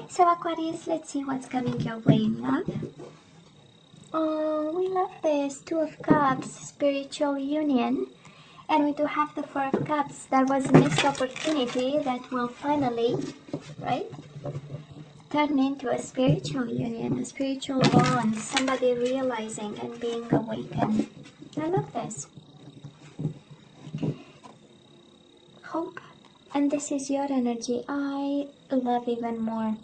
So Aquarius, let's see what's coming your way in love. Oh, we love this. Two of Cups, spiritual union. And we do have the Four of Cups. There was a missed opportunity that will finally, right, turn into a spiritual union, a spiritual bond, somebody realizing and being awakened. I love this. Hope. And this is your energy. I love even more.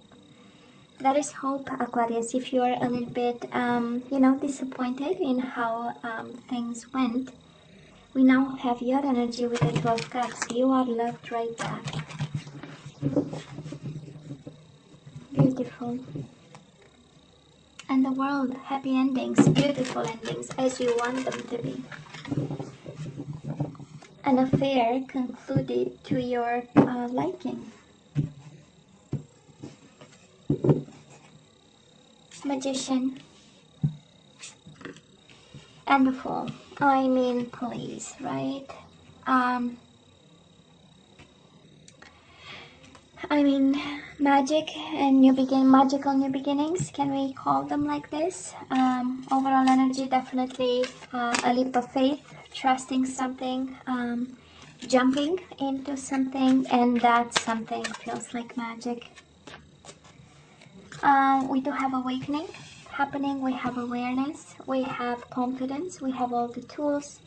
There is hope, Aquarius, if you're a little bit, disappointed in how things went. We now have your energy with the 12 Cups. You are loved right back. Beautiful. And the world, happy endings, beautiful endings, as you want them to be. An affair concluded to your liking. Magician. And the Fool. I mean, please, right? Magic and magical new beginnings. Can we call them like this? Overall energy, definitely a leap of faith, trusting something, jumping into something, and that something feels like magic. We do have awakening happening. We have awareness. We have confidence. We have all the tools.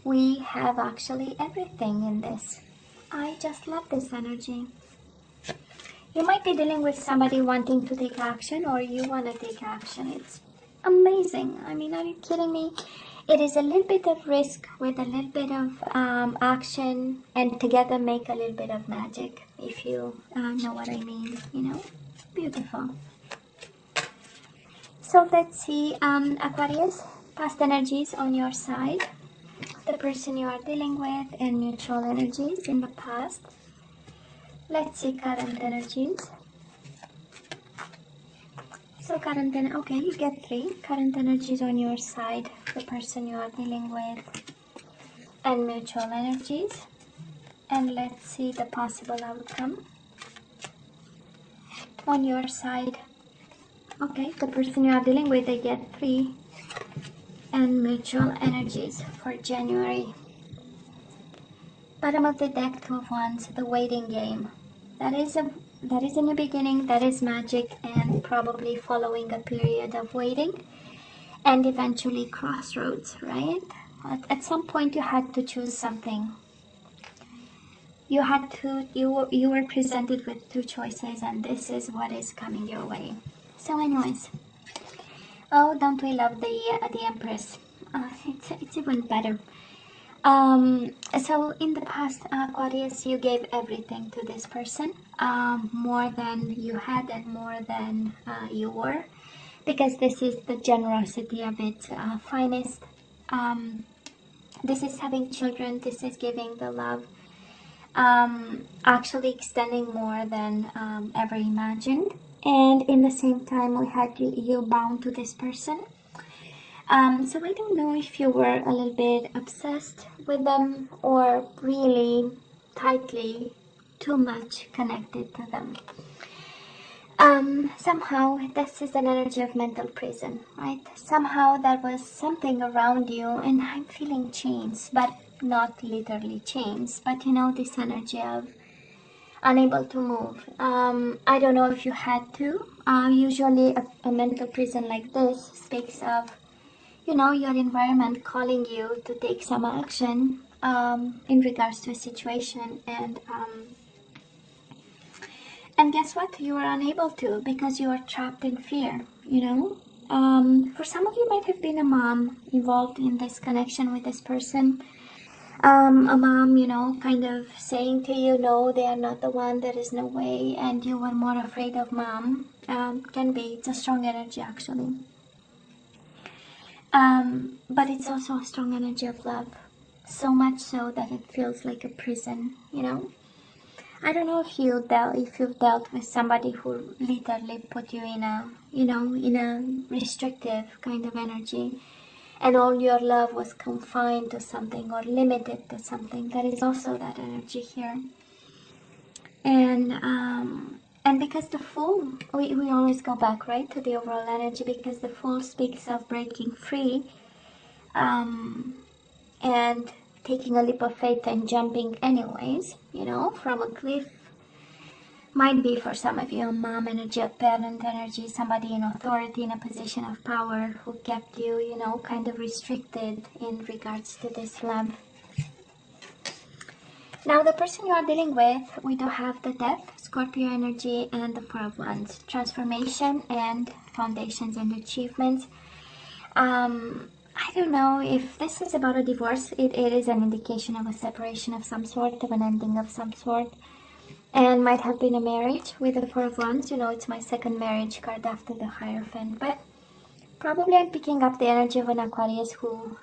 We have actually everything in this. I just love this energy. You might be dealing with somebody wanting to take action, or you want to take action. It's amazing. I mean, are you kidding me? It is a little bit of risk with a little bit of action, and together make a little bit of magic, if you know what I mean, Beautiful. So let's see, Aquarius, past energies on your side, the person you are dealing with, and mutual energies in the past. Let's see current energies. So okay, you get 3 current energies on your side, the person you are dealing with, and mutual energies. And let's see the possible outcome on your side. Okay, the person you are dealing with, they get 3, and mutual energies for January. Bottom of the deck, 2 of Wands, the waiting game. That is a new beginning, that is magic, and probably following a period of waiting and eventually crossroads, right? At some point you had to choose something. You were presented with 2 choices, and this is what is coming your way. So anyways, oh, don't we love the Empress? It's even better. So in the past, Aquarius, you gave everything to this person, more than you had and more than you were, because this is the generosity of its finest. This is having children, this is giving the love, actually extending more than ever imagined. And in the same time, we had you bound to this person. So I don't know if you were a little bit obsessed with them or really tightly too much connected to them. Somehow this is an energy of mental prison, right? Somehow there was something around you, and I'm feeling chains, but not literally chains, but this energy of unable to move. I don't know if you had to. Usually a mental prison like this speaks of your environment calling you to take some action in regards to a situation, and guess what? You are unable to because you are trapped in fear, For some of you might have been a mom involved in this connection with this person. A mom, kind of saying to you, no, they are not the one, there is no way, and you were more afraid of mom. It's a strong energy actually. But it's also a strong energy of love, so much so that it feels like a prison, I don't know if you've dealt with somebody who literally put you in a restrictive kind of energy, and all your love was confined to something or limited to something. That is also that energy here. And And because the Fool, we always go back, right, to the overall energy, because the Fool speaks of breaking free, and taking a leap of faith and jumping anyways, you know, from a cliff. Might be for some of you a mom energy, a parent energy, somebody in authority, in a position of power who kept you, you know, kind of restricted in regards to this love. Now, the person you are dealing with, we do have the Death, Scorpio energy, and the Four of Wands, transformation and foundations and achievements. I don't know if this is about a divorce. It is an indication of a separation of some sort, of an ending of some sort. And might have been a marriage with the Four of Wands. You know, it's my second marriage card after the Hierophant. But probably I'm picking up the energy of an Aquarius who,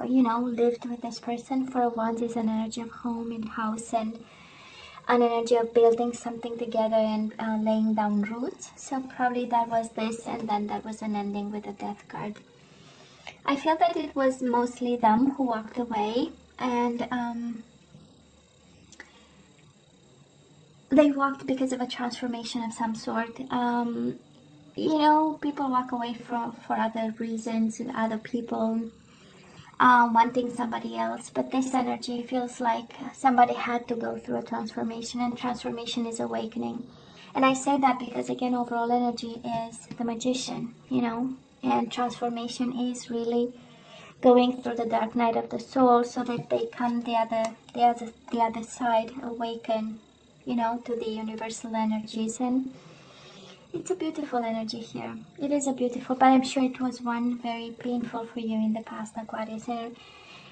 you know, lived with this person. Four of Wands is an energy of home and house, and an energy of building something together and laying down roots. So probably that was this, and then that was an ending with the Death card. I feel that it was mostly them who walked away, and they walked because of a transformation of some sort. You know, people walk away for other reasons, and other people wanting somebody else. But this energy feels like somebody had to go through a transformation, and transformation is awakening. And I say that because, again, overall energy is the Magician, you know, and transformation is really going through the dark night of the soul so that they come the other side, awaken, you know, to the universal energies. And it's a beautiful energy here. It is a beautiful, but I'm sure it was one very painful for you in the past, Aquarius. And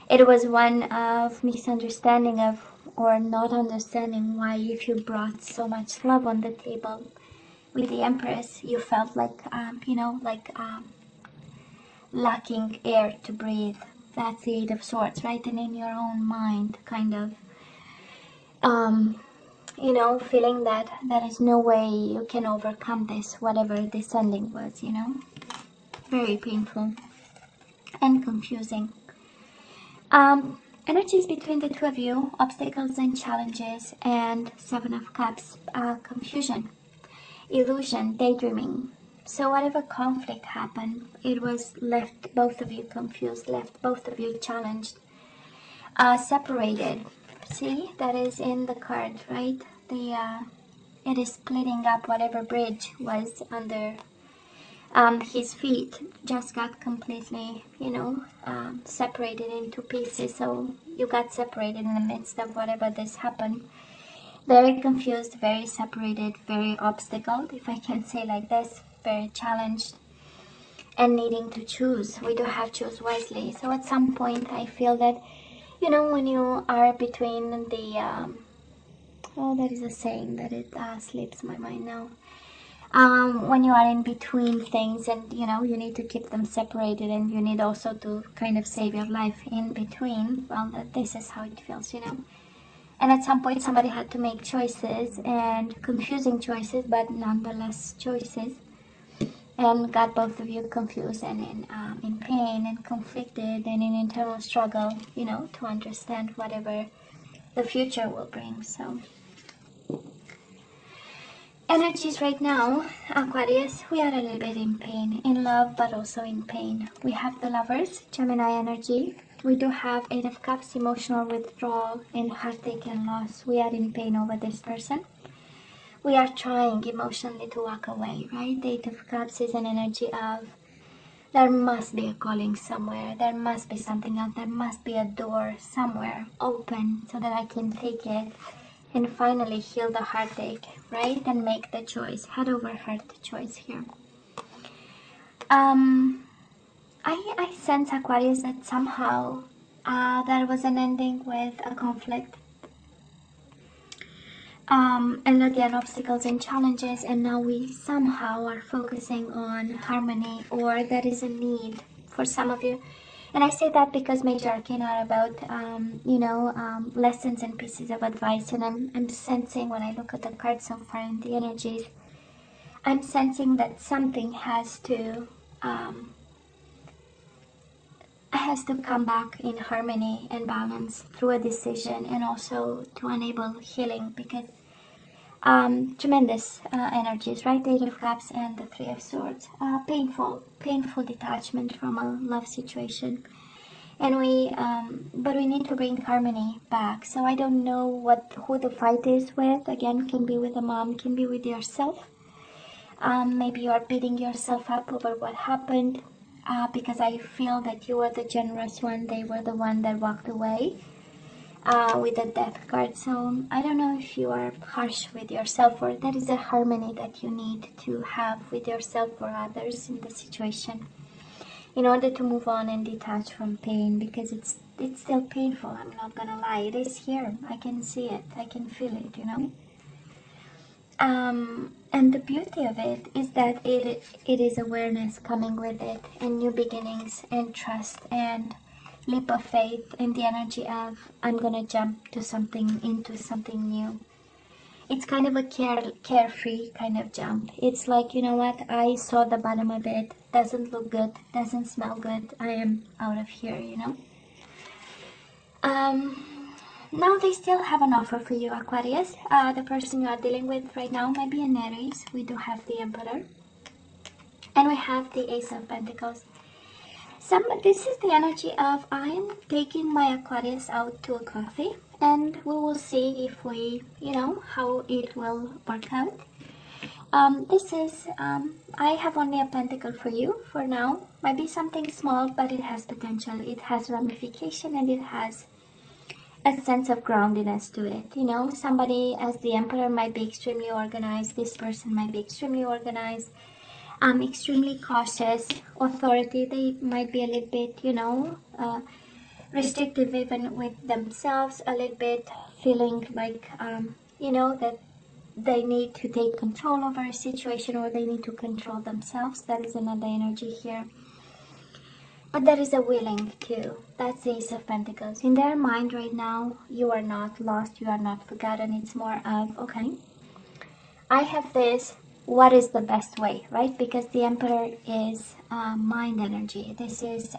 it was one of misunderstanding of, or not understanding why, if you brought so much love on the table with the Empress, you felt like, you know, like lacking air to breathe. That's the Eight of Swords, right? And in your own mind, kind of, you know, feeling that there is no way you can overcome this, whatever this ending was, you know. Very painful and confusing. Energies between the two of you, obstacles and challenges, and Seven of Cups, confusion, illusion, daydreaming. So whatever conflict happened, it was left both of you confused, left both of you challenged, separated. See, that is in the card, right? It is splitting up. Whatever bridge was under his feet just got completely, you know, separated into pieces. So you got separated in the midst of whatever this happened. Very confused, very separated, very obstacled, if I can say like this, very challenged, and needing to choose. We do have choose wisely. So at some point I feel that, you know, when you are between the, oh, that is a saying that it slips my mind now. When you are in between things, and you know, you need to keep them separated, and you need also to kind of save your life in between. Well, this is how it feels, you know. And at some point somebody had to make choices, and confusing choices, but nonetheless choices, and got both of you confused and in pain and conflicted and in internal struggle, you know, to understand whatever the future will bring. So energies right now, Aquarius, we are a little bit in pain, in love, but also in pain. We have the Lovers, Gemini energy. We do have Eight of Cups, emotional withdrawal and heartache and loss. We are in pain over this person. We are trying emotionally to walk away, right? The Eight of Cups is an energy of, there must be a calling somewhere. There must be something else. There must be a door somewhere open so that I can take it and finally heal the heartache, right? And make the choice, head over heart choice here. I sense, Aquarius, that somehow there was an ending with a conflict. And again, obstacles and challenges, and now we somehow are focusing on harmony, or there is a need for some of you. And I say that because Major Arcana are about, you know, lessons and pieces of advice. And I'm sensing, when I look at the cards so far in the energies, I'm sensing that something has to come back in harmony and balance through a decision, and also to enable healing, because Tremendous energies, right? Eight of Cups and the Three of Swords. Painful detachment from a love situation. And but we need to bring harmony back. So I don't know who the fight is with. Again, can be with a mom, can be with yourself. Maybe you are beating yourself up over what happened, because I feel that you were the generous one. They were the one that walked away with the Death card. So I don't know if you are harsh with yourself, or that is a harmony that you need to have with yourself or others in the situation, in order to move on and detach from pain, because it's still painful. I'm not gonna lie, it is here. I can see it, I can feel it, you know. And the beauty of it is that it is awareness coming with it, and new beginnings, and trust, and leap of faith, and the energy of I'm gonna jump to something, into something new. It's kind of a carefree kind of jump. It's like, you know what, I saw the bottom of it, doesn't look good, doesn't smell good, I am out of here, you know. Now they still have an offer for you, Aquarius. The person you are dealing with right now might be an Aries. We do have the Emperor, and we have the Ace of Pentacles. This is the energy of I am taking my Aquarius out to a coffee, and we will see if we, you know, how it will work out. I have only a pentacle for you for now. Might be something small, but it has potential. It has ramification, and it has a sense of groundedness to it. You know, somebody as the Emperor might be extremely organized. This person might be extremely organized, extremely cautious. Authority, they might be a little bit, you know, restrictive even with themselves, a little bit feeling like, you know, that they need to take control over a situation, or they need to control themselves. That is another energy here. But there is a willing too. That's the Ace of Pentacles. In their mind right now, you are not lost, you are not forgotten. It's more of, okay, I have this, what is the best way, right? Because the Emperor is mind energy. This is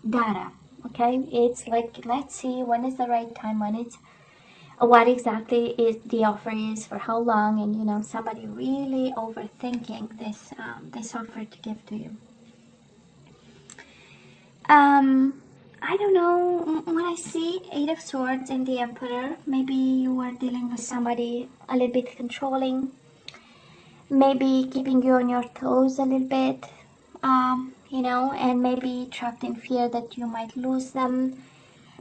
data, okay? It's like, let's see when is the right time, when it's, what exactly is the offer is, for how long, and you know, somebody really overthinking this, this offer to give to you. I don't know, when I see Eight of Swords and the Emperor, maybe you are dealing with somebody a little bit controlling, maybe keeping you on your toes a little bit, you know, and maybe trapped in fear that you might lose them.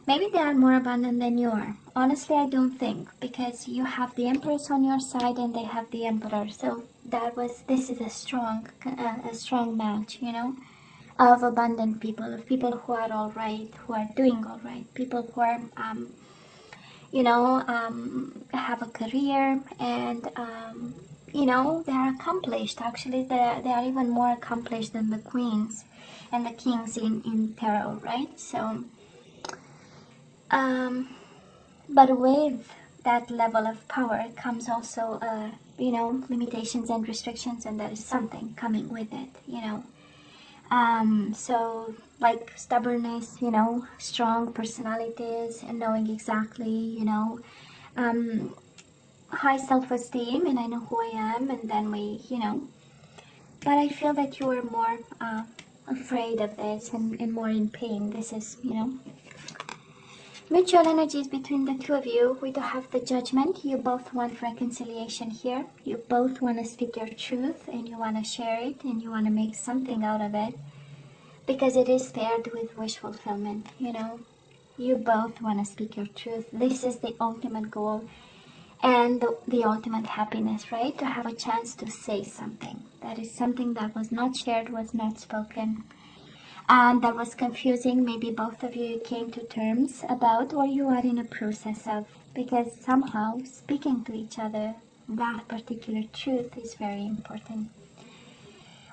Maybe they are more abundant than you are. Honestly, I don't think, because you have the Empress on your side and they have the Emperor. So this is a strong match, you know, of abundant people, of people who are all right, who are doing all right, people who are, you know, have a career, and, you know, they are accomplished. Actually, they are even more accomplished than the queens and the kings in tarot, right? So, but with that level of power comes also, you know, limitations and restrictions, and there is something coming with it, you know. So like stubbornness, you know, strong personalities, and knowing exactly, you know, high self-esteem, and I know who I am, and then we, you know, but I feel that you are more afraid of this, and more in pain. This is, you know, mutual energies between the two of you. We do have the Judgment. You both want reconciliation here. You both want to speak your truth, and you want to share it, and you want to make something out of it, because it is paired with wish fulfillment, you know. You both want to speak your truth. This is the ultimate goal, and the ultimate happiness, right? To have a chance to say something. That is something that was not shared, was not spoken, and that was confusing. Maybe both of you came to terms about, or you are in a process of, because somehow speaking to each other that particular truth is very important.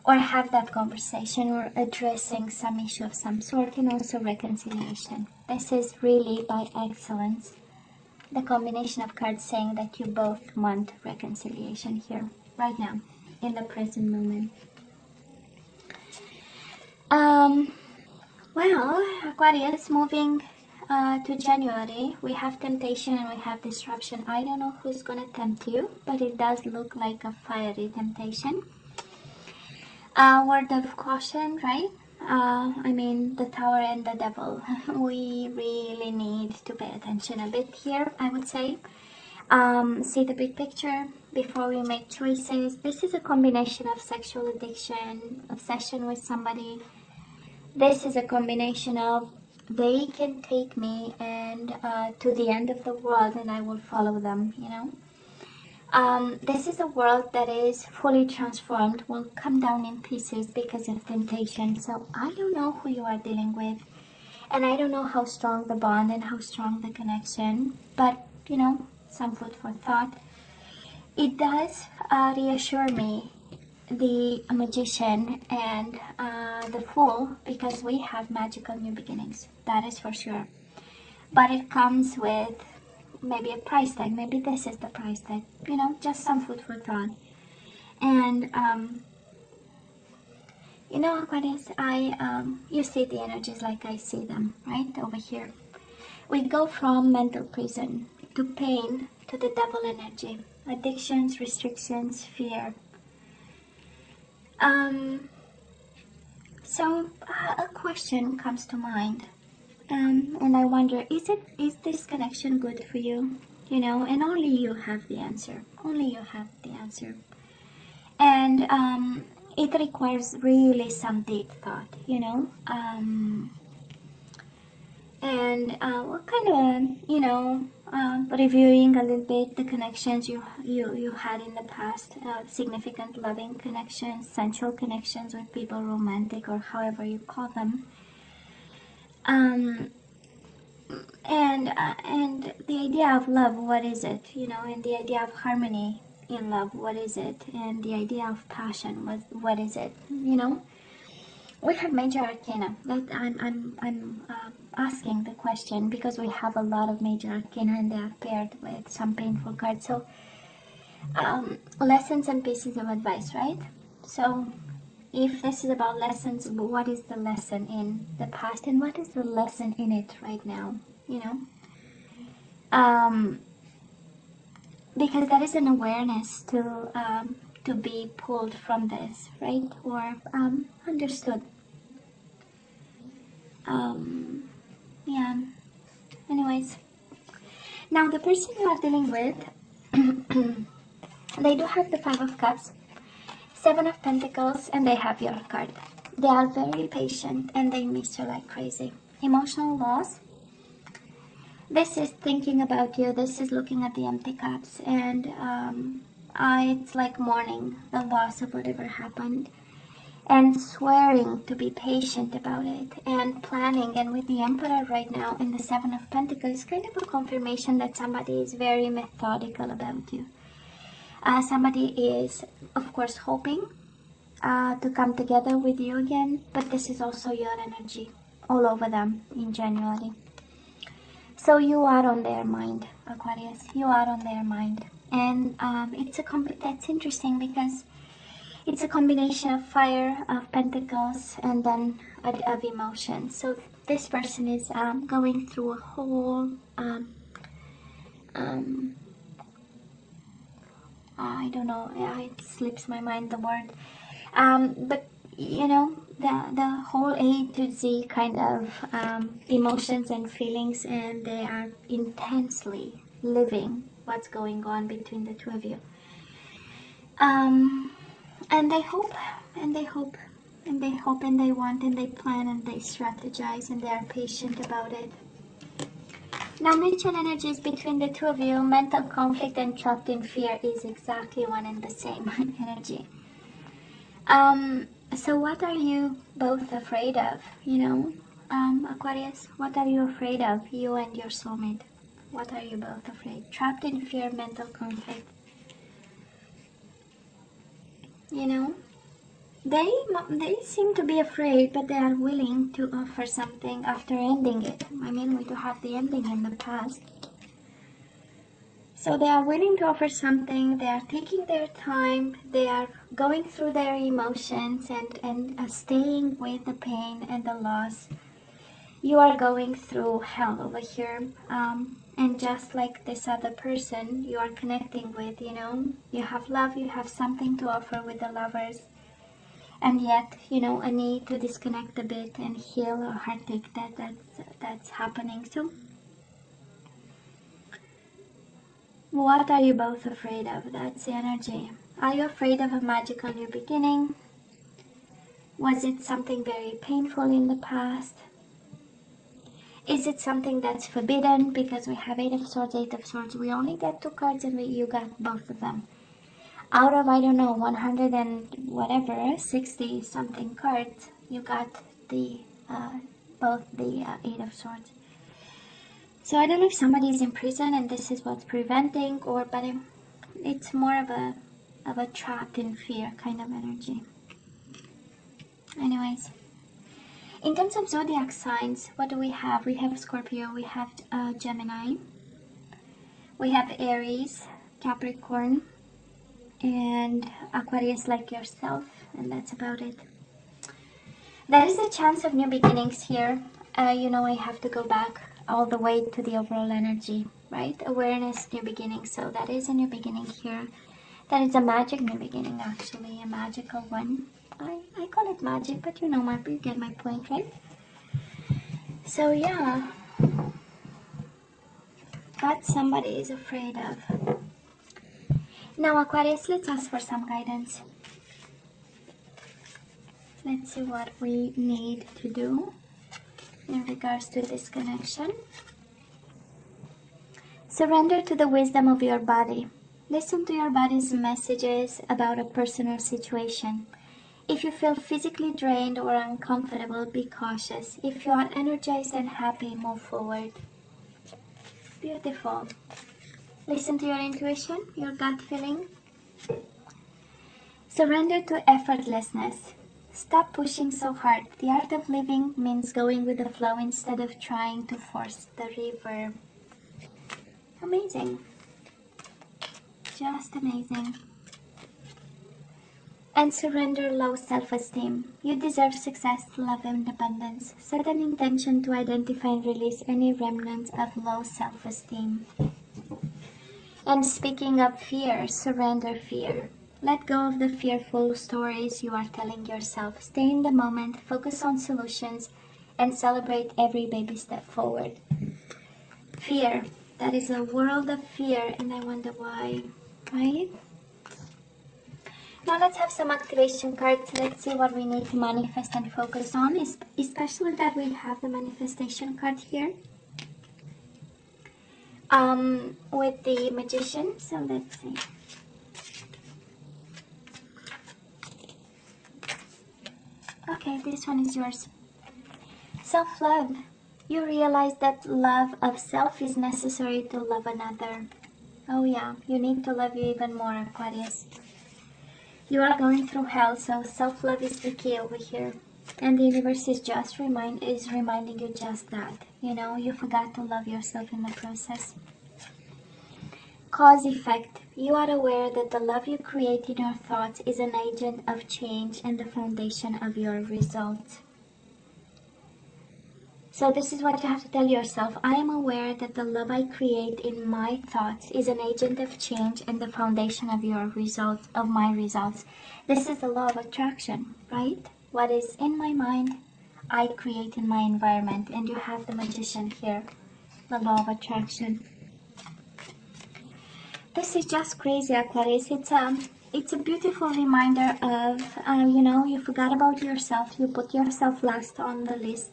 Or have that conversation, or addressing some issue of some sort, and also reconciliation. This is really by excellence the combination of cards saying that you both want reconciliation here, right now, in the present moment. Well, Aquarius, moving to January, we have temptation and we have disruption. I don't know who's going to tempt you, but it does look like a fiery temptation. Word of caution, right? I mean, the Tower and the Devil. We really need to pay attention a bit here, I would say. See the big picture before we make choices. This is a combination of sexual addiction, obsession with somebody. This is a combination of they can take me and to the end of the world and I will follow them, you know. This is a world that is fully transformed, will come down in pieces because of temptation. So I don't know who you are dealing with, and I don't know how strong the bond and how strong the connection, but you know, some food for thought. It does reassure me, the Magician and the Fool, because we have magical new beginnings, that is for sure. But it comes with maybe a price tag. Maybe this is the price tag, you know, just some food for thought. And you know, Aquarius, you see the energies like I see them, right over here. We go from mental prison to pain to the devil energy, addictions, restrictions, fear. So a question comes to mind, and I wonder, is this connection good for you? You know, and only you have the answer. Only you have the answer. And it requires really some deep thought, you know. And what kind of, you know, reviewing a little bit the connections you had in the past, significant loving connections, sensual connections with people, romantic or however you call them. And the idea of love, what is it, you know, and the idea of harmony in love, what is it, and the idea of passion, what is it, you know. We have major arcana. That I'm asking the question because we have a lot of major arcana and they are paired with some painful cards. So lessons and pieces of advice, right? So if this is about lessons, what is the lesson in the past and what is the lesson in it right now, you know? Because there is an awareness to be pulled from this, right? Or understood. Yeah. Anyways, now the person you are dealing with, they do have the Five of Cups, Seven of Pentacles, and they have your card. They are very patient and they miss you like crazy. Emotional loss. This is thinking about you. This is looking at the empty cups, and it's like mourning the loss of whatever happened, and swearing to be patient about it, and planning. And with the Emperor right now in the Seven of Pentacles, kind of a confirmation that somebody is very methodical about you. Somebody is, of course, hoping to come together with you again, but this is also your energy all over them in January. So you are on their mind, Aquarius. You are on their mind. And that's interesting because it's a combination of fire, of pentacles, and then of emotions. So this person is going through a whole, I don't know, it slips my mind the word. But you know, the whole A to Z kind of emotions and feelings, and they are intensely living what's going on between the two of you. And they hope, and they hope, and they hope, and they want, and they plan, and they strategize, and they are patient about it. Now, major energies between the two of you, mental conflict and trapped in fear, is exactly one and the same energy. So what are you both afraid of, you know, Aquarius? What are you afraid of, you and your soulmate? What are you both afraid? Trapped in fear, mental conflict. You know, they seem to be afraid, but they are willing to offer something after ending it. I mean, we do have the ending in the past. So they are willing to offer something, they are taking their time, they are going through their emotions and staying with the pain and the loss. You are going through hell over here. And just like this other person you are connecting with, you know, you have love, you have something to offer with the lovers. And yet, you know, a need to disconnect a bit and heal a heartache that's happening. So, what are you both afraid of? That's the energy. Are you afraid of a magical new beginning? Was it something very painful in the past? Is it something that's forbidden? Because we have Eight of Swords, Eight of Swords. We only get 2 cards and you got both of them. Out of, I don't know, 100 and whatever, 60 something cards, you got the both the Eight of Swords. So I don't know if somebody is in prison and this is what's preventing, or but it's more of a trapped in fear kind of energy. Anyways, in terms of zodiac signs, what do we have? We have Scorpio, we have Gemini, we have Aries, Capricorn, and Aquarius like yourself, and that's about it. There is a chance of new beginnings here. You know, I have to go back all the way to the overall energy, right? Awareness, new beginning. So that is a new beginning here. That is a magic new beginning, actually, a magical one. I call it magic, but you know, you get my point, right? So yeah, that somebody is afraid of. Now, Aquarius, let's ask for some guidance. Let's see what we need to do in regards to this connection. Surrender to the wisdom of your body. Listen to your body's messages about a personal situation. If you feel physically drained or uncomfortable, be cautious. If you are energized and happy, move forward. Beautiful. Listen to your intuition, your gut feeling. Surrender to effortlessness. Stop pushing so hard. The art of living means going with the flow instead of trying to force the river. Amazing. Just amazing. And surrender low self-esteem. You deserve success, love, and independence. Set an intention to identify and release any remnants of low self-esteem. And speaking of fear, surrender fear. Let go of the fearful stories you are telling yourself. Stay in the moment, focus on solutions, and celebrate every baby step forward. Fear. That is a world of fear, and I wonder why, right? Now let's have some activation cards. Let's see what we need to manifest and focus on, especially that we have the manifestation card here. With the Magician, so let's see. Okay, this one is yours. Self-love. You realize that love of self is necessary to love another. Oh yeah, you need to love you even more, Aquarius. You are going through hell, so self-love is the key over here. And the universe is just reminding you just that. You know, you forgot to love yourself in the process. Cause effect. You are aware that the love you create in your thoughts is an agent of change and the foundation of your results. So this is what you have to tell yourself. I am aware that the love I create in my thoughts is an agent of change and the foundation of your results, of my results. This is the law of attraction, right? What is in my mind, I create in my environment. And you have the Magician here, the law of attraction. This is just crazy, Aquarius. It's a beautiful reminder of, you know, you forgot about yourself. You put yourself last on the list.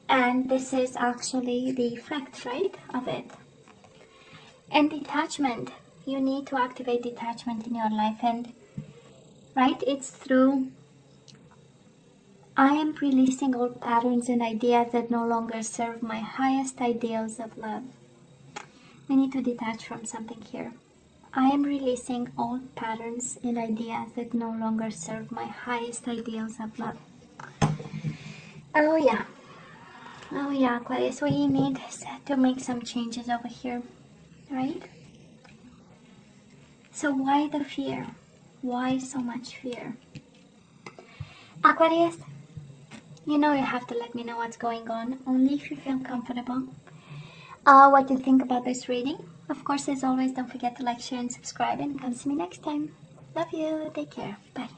And this is actually the effect, right, of it. And detachment. You need to activate detachment in your life. And, right, it's through, I am releasing old patterns and ideas that no longer serve my highest ideals of love. We need to detach from something here. I am releasing old patterns and ideas that no longer serve my highest ideals of love. Oh yeah. Oh yeah, Aquarius, we need to make some changes over here, right? So why the fear? Why so much fear? Aquarius, You know you have to let me know what's going on, only if you feel comfortable. What you think about this reading. Of course, as always, don't forget to like, share, and subscribe, and come see me next time. Love you. Take care. Bye.